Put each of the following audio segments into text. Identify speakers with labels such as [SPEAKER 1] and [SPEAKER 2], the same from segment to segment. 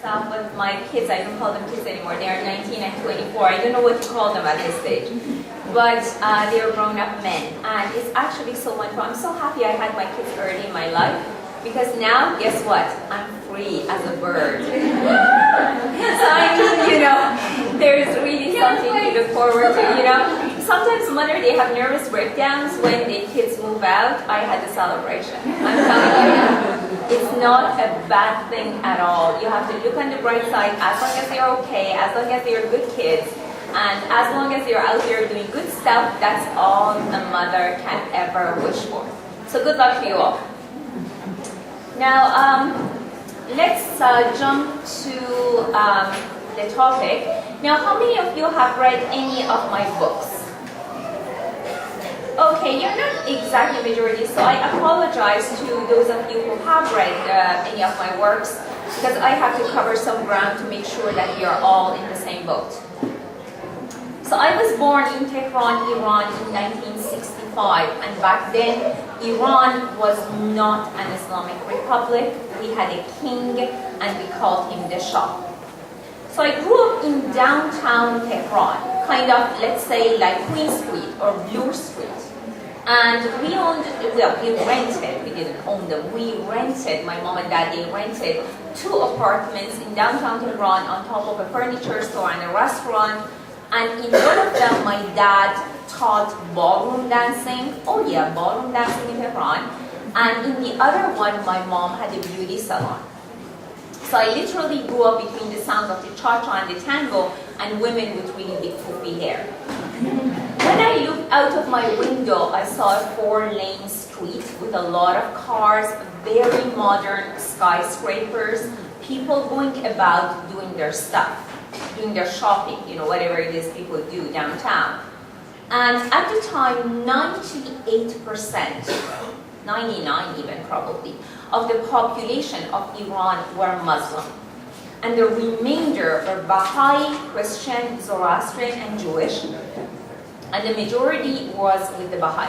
[SPEAKER 1] myself with my kids. I don't call them kids anymore. They are 19 and 24. I don't know what to call them at this stage. But they are grown-up men. And it's actually so wonderful. I'm so happy I had my kids early in my life. Because now, guess what? I'm free as a bird. So I mean, there's really something to look forward to, Sometimes mother, they have nervous breakdowns when the kids move out. I had a celebration. I'm telling you, it's not a bad thing at all. You have to look on the bright side. As long as they're okay, as long as they're good kids, and as long as they're out there doing good stuff, that's all a mother can ever wish for. So good luck to you all. Now, let's jump to the topic. Now, how many of you have read any of my books? Okay, you're not exactly majority, so I apologize to those of you who have read any of my works, because I have to cover some ground to make sure that we are all in the same boat. So I was born in Tehran, Iran in 1965, and back then Iran was not an Islamic republic. We had a king and we called him the Shah. So I grew up in downtown Tehran, kind of, let's say, like Queen Street or Bloor Street. And we rented, we didn't own them, we rented, my mom and dad, they rented 2 apartments in downtown Tehran on top of a furniture store and a restaurant. And in one of them, my dad taught ballroom dancing. Oh yeah, ballroom dancing in Tehran. And in the other one, my mom had a beauty salon. So I literally grew up between the sounds of the cha-cha and the tango and women with really big poofy hair. When I looked out of my window, I saw a 4-lane street with a lot of cars, very modern skyscrapers, people going about doing their stuff, doing their shopping, whatever it is people do downtown. And at the time, 98%, 99 even probably, of the population of Iran were Muslim. And the remainder were Baha'i, Christian, Zoroastrian, and Jewish. And the majority was with the Baha'i.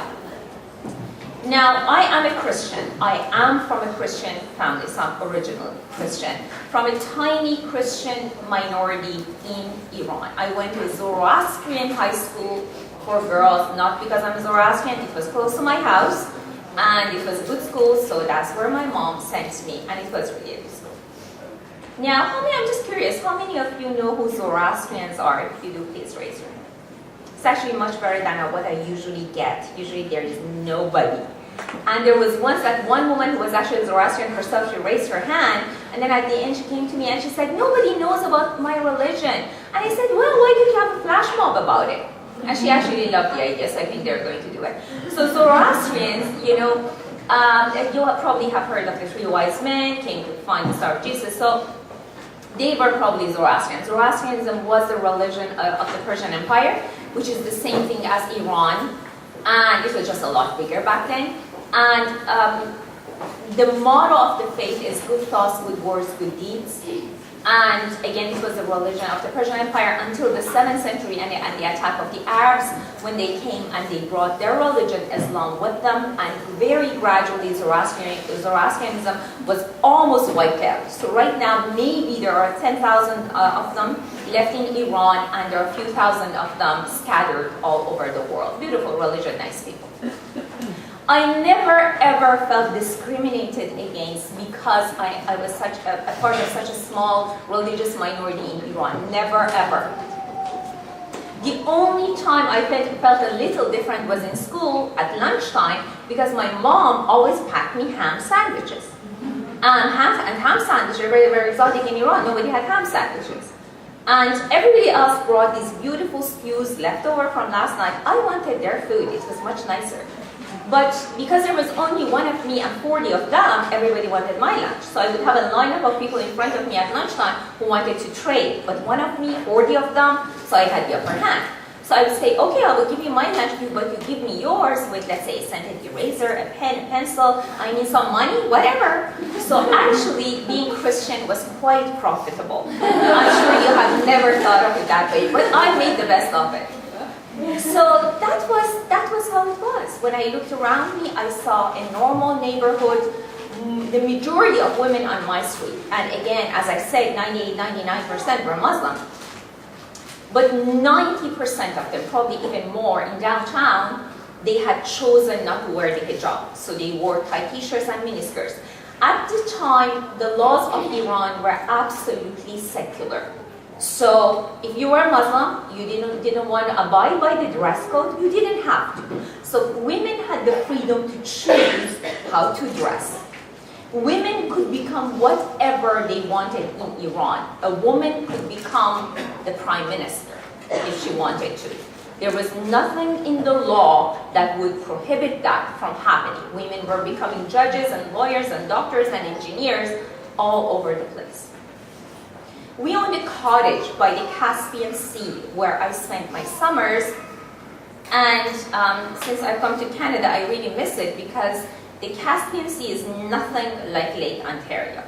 [SPEAKER 1] Now, I am a Christian. I am from a Christian family, so I'm originally Christian, from a tiny Christian minority in Iran. I went to a Zoroastrian high school for girls, not because I'm Zoroastrian, it was close to my house, and it was a good school, so that's where my mom sent me, and it was really a good school. Now, I'm just curious, how many of you know who Zoroastrians are? If you do, please raise your hand. It's actually much better than what I usually get. Usually there is nobody. And there was once that one woman who was actually Zoroastrian herself, she raised her hand, and then at the end she came to me and she said, nobody knows about my religion. And I said, well, why did you have a flash mob about it? And she actually loved the idea, so I think they're going to do it. So Zoroastrians, you probably have heard of the 3 wise men, came to find the star of Jesus. So they were probably Zoroastrian. Zoroastrianism was the religion of the Persian Empire, which is the same thing as Iran. And it was just a lot bigger back then. And the motto of the faith is good thoughts, good words, good deeds. And again, it was the religion of the Persian Empire until the 7th century and the attack of the Arabs, when they came and they brought their religion, Islam, with them. And very gradually, Zoroastrianism was almost wiped out. So right now, maybe there are 10,000 of them left in Iran, and there are a few thousand of them scattered all over the world. Beautiful religion, nice people. I never ever felt discriminated against because I was such a part of such a small religious minority in Iran. Never ever. The only time I felt a little different was in school at lunchtime, because my mom always packed me ham sandwiches. And ham sandwiches are very, very exotic in Iran. Nobody had ham sandwiches. And everybody else brought these beautiful stews left over from last night. I wanted their food. It was much nicer. But because there was only one of me and 40 of them, everybody wanted my lunch. So I would have a lineup of people in front of me at lunchtime who wanted to trade. But one of me, 40 of them, so I had the upper hand. So I would say, okay, I will give you my lunch, but you give me yours with, let's say, a scented eraser, a pen, a pencil, I need some money, whatever. So actually, being Christian was quite profitable. I'm sure you have never thought of it that way, but I made the best of it. So that was how it was. When I looked around me, I saw a normal neighborhood the majority of women on my street, and again, as I said, 98-99% were Muslim, but 90% of them, probably even more in downtown, they had chosen not to wear the hijab. So they wore tight t-shirts and miniskirts. At the time, the laws of Iran were absolutely secular. So if you were Muslim, you didn't want to abide by the dress code, you didn't have to. So women had the freedom to choose how to dress. Women could become whatever they wanted in Iran. A woman could become the prime minister if she wanted to. There was nothing in the law that would prohibit that from happening. Women were becoming judges and lawyers and doctors and engineers all over the place. We owned a cottage by the Caspian Sea where I spent my summers. And since I've come to Canada, I really miss it because the Caspian Sea is nothing like Lake Ontario.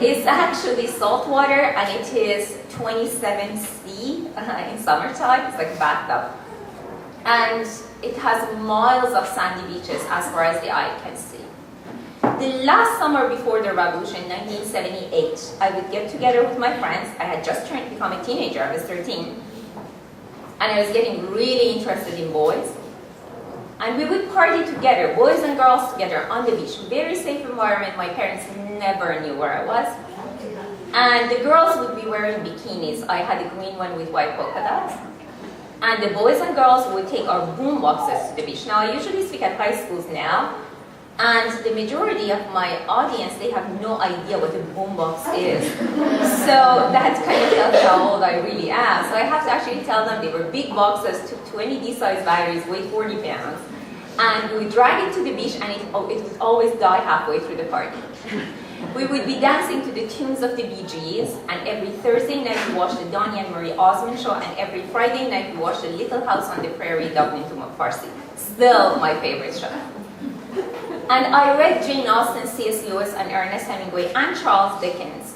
[SPEAKER 1] It's actually saltwater and it is 27C in summertime. It's like a bathtub. And it has miles of sandy beaches as far as the eye can see. The last summer before the revolution, 1978, I would get together with my friends. I had just become a teenager, I was 13. And I was getting really interested in boys. And we would party together, boys and girls together on the beach. Very safe environment. My parents never knew where I was. And the girls would be wearing bikinis. I had a green one with white polka dots. And the boys and girls would take our boom boxes to the beach. Now, I usually speak at high schools now. And the majority of my audience, they have no idea what a boombox is. So that kind of tells how old I really am. So I have to actually tell them they were big boxes, took 20 D-size batteries, weighed 40 pounds. And we would drag it to the beach and it would always die halfway through the party. We would be dancing to the tunes of the Bee Gees, and every Thursday night we watched the Donny and Marie Osmond show, and every Friday night we watched the Little House on the Prairie dubbed into Farsi. Still my favorite show. And I read Jane Austen, C.S. Lewis, and Ernest Hemingway, and Charles Dickens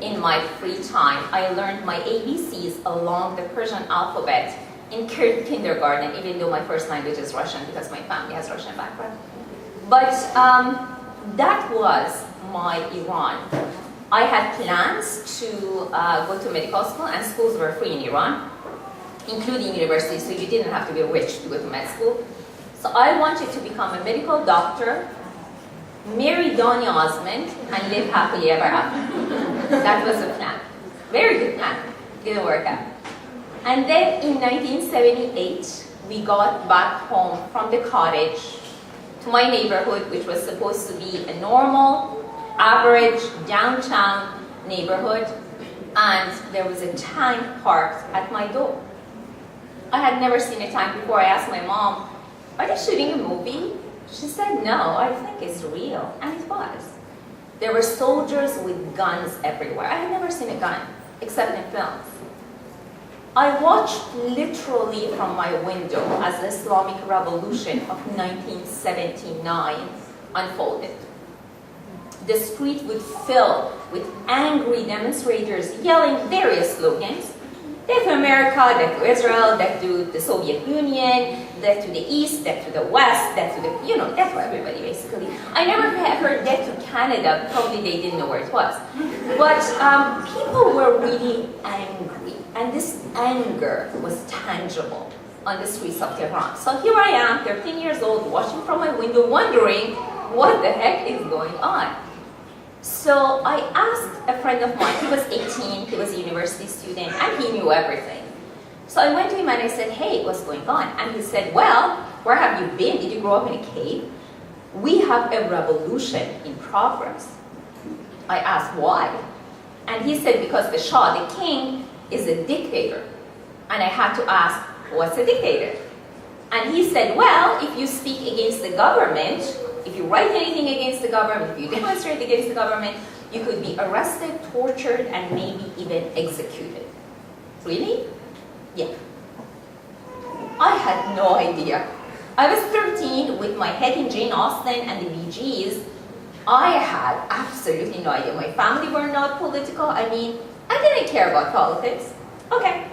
[SPEAKER 1] in my free time. I learned my ABCs along the Persian alphabet in kindergarten, even though my first language is Russian because my family has Russian background. But that was my Iran. I had plans to go to medical school, and schools were free in Iran, including universities, so you didn't have to be rich to go to med school. So I wanted to become a medical doctor, marry Donny Osmond, and live happily ever after. That was the plan. Very good plan. Didn't work out. And then in 1978, we got back home from the cottage to my neighborhood, which was supposed to be a normal, average downtown neighborhood, and there was a tank parked at my door. I had never seen a tank before. I asked my mom, "Are they shooting a movie?" She said, "No, I think it's real." And it was. There were soldiers with guns everywhere. I had never seen a gun, except in films. I watched literally from my window as the Islamic Revolution of 1979 unfolded. The street would fill with angry demonstrators yelling various slogans. Death to America, death to Israel, death to the Soviet Union, death to the East, death to the West, death to the, death to everybody basically. I never heard death to Canada, probably they didn't know where it was. But people were really angry, and this anger was tangible on the streets of Tehran. So here I am, 13 years old, watching from my window, wondering what the heck is going on. So I asked a friend of mine, he was 18, he was a university student, and he knew everything. So I went to him and I said, "Hey, what's going on?" And he said, "Well, where have you been? Did you grow up in a cave? We have a revolution in progress." I asked, "Why?" And he said, "Because the Shah, the king, is a dictator." And I had to ask, "What's a dictator?" And he said, "Well, if you speak against the government, if you write anything against the government, if you demonstrate against the government, you could be arrested, tortured, and maybe even executed." Really? Yeah. I had no idea. I was 13 with my head in Jane Austen and the Bee Gees. I had absolutely no idea. My family were not political. I didn't care about politics. Okay.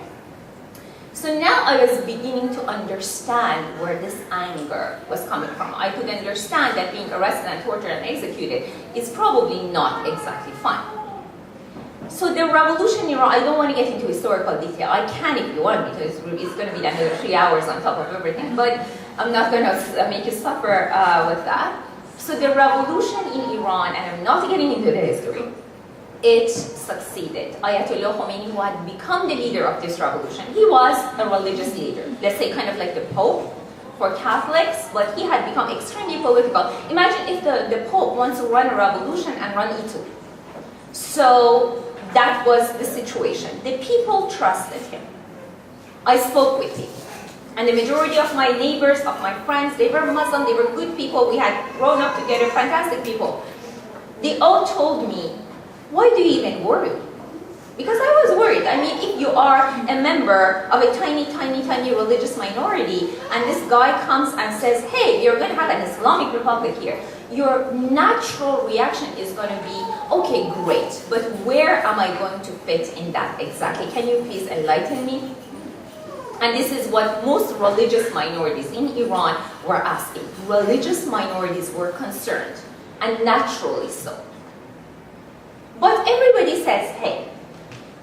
[SPEAKER 1] So now I was beginning to understand where this anger was coming from. I could understand that being arrested and tortured and executed is probably not exactly fun. So the revolution in Iran, I don't want to get into historical detail. I can if you want, because it's going to be another 3 hours on top of everything. But I'm not going to make you suffer with that. So the revolution in Iran, and I'm not getting into the history, it succeeded. Ayatollah Khomeini, who had become the leader of this revolution, he was a religious leader, let's say kind of like the Pope for Catholics, but he had become extremely political. Imagine if the Pope wants to run a revolution and run Italy. So that was the situation. The people trusted him. I spoke with him. And the majority of my neighbors, of my friends, they were Muslim, they were good people, we had grown up together, fantastic people. They all told me, why do you even worry? Because I was worried. I mean, if you are a member of a tiny, tiny, tiny religious minority, and this guy comes and says, hey, you're going to have an Islamic Republic here, your natural reaction is going to be, okay, great, but where am I going to fit in that exactly? Can you please enlighten me? And this is what most religious minorities in Iran were asking. Religious minorities were concerned, and naturally so. But everybody says, hey,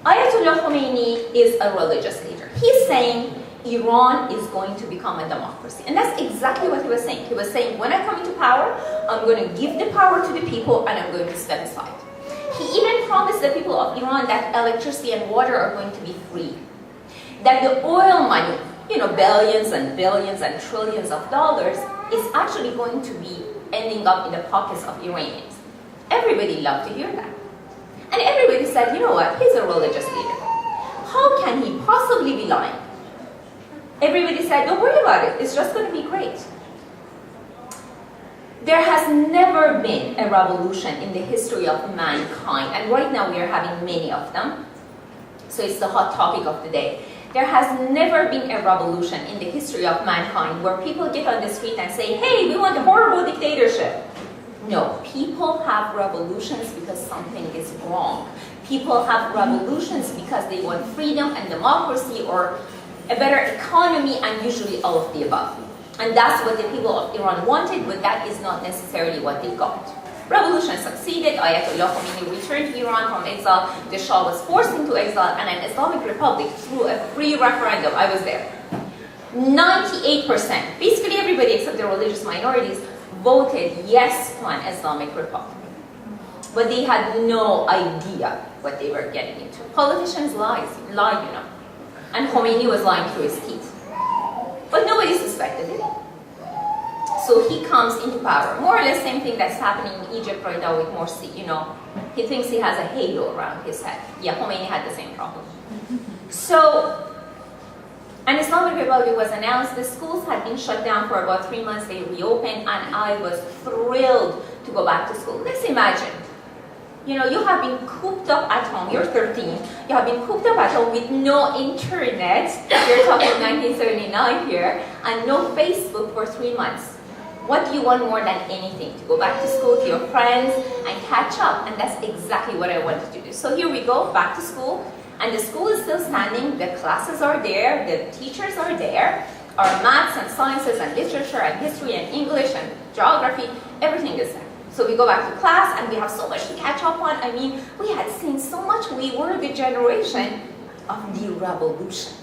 [SPEAKER 1] Ayatollah Khomeini is a religious leader. He's saying Iran is going to become a democracy. And that's exactly what he was saying. He was saying, when I come into power, I'm going to give the power to the people and I'm going to step aside. He even promised the people of Iran that electricity and water are going to be free. That the oil money, billions and billions and trillions of dollars, is actually going to be ending up in the pockets of Iranians. Everybody loved to hear that. And everybody said, you know what, he's a religious leader. How can he possibly be lying? Everybody said, don't worry about it, it's just going to be great. There has never been a revolution in the history of mankind, and right now we are having many of them, so it's the hot topic of the day. There has never been a revolution in the history of mankind where people get on the street and say, hey, we want a horrible dictatorship. No, people have revolutions because something is wrong. People have revolutions because they want freedom and democracy or a better economy, and usually all of the above. And that's what the people of Iran wanted, but that is not necessarily what they got. Revolution succeeded, Ayatollah Khomeini returned to Iran from exile, the Shah was forced into exile, and an Islamic Republic through a free referendum, I was there. 98%, basically everybody except the religious minorities, voted yes to an Islamic Republic. But they had no idea what they were getting into. Politicians lie, And Khomeini was lying through his teeth. But nobody suspected it. So he comes into power. More or less same thing that's happening in Egypt right now with Morsi, He thinks he has a halo around his head. Yeah, Khomeini had the same problem. So, an Islamic Republic was announced. The schools had been shut down for about 3 months. They reopened, and I was thrilled to go back to school. Let's imagine, you have been cooped up at home. You're 13. You have been cooped up at home with no internet. You're talking 1979 here, and no Facebook for 3 months. What do you want more than anything? To go back to school, to your friends, and catch up. And that's exactly what I wanted to do. So here we go, back to school. And the school is still standing, the classes are there, the teachers are there, our maths and sciences and literature and history and English and geography, everything is there. So we go back to class and we have so much to catch up on. I mean, we had seen so much. We were the generation of the revolution.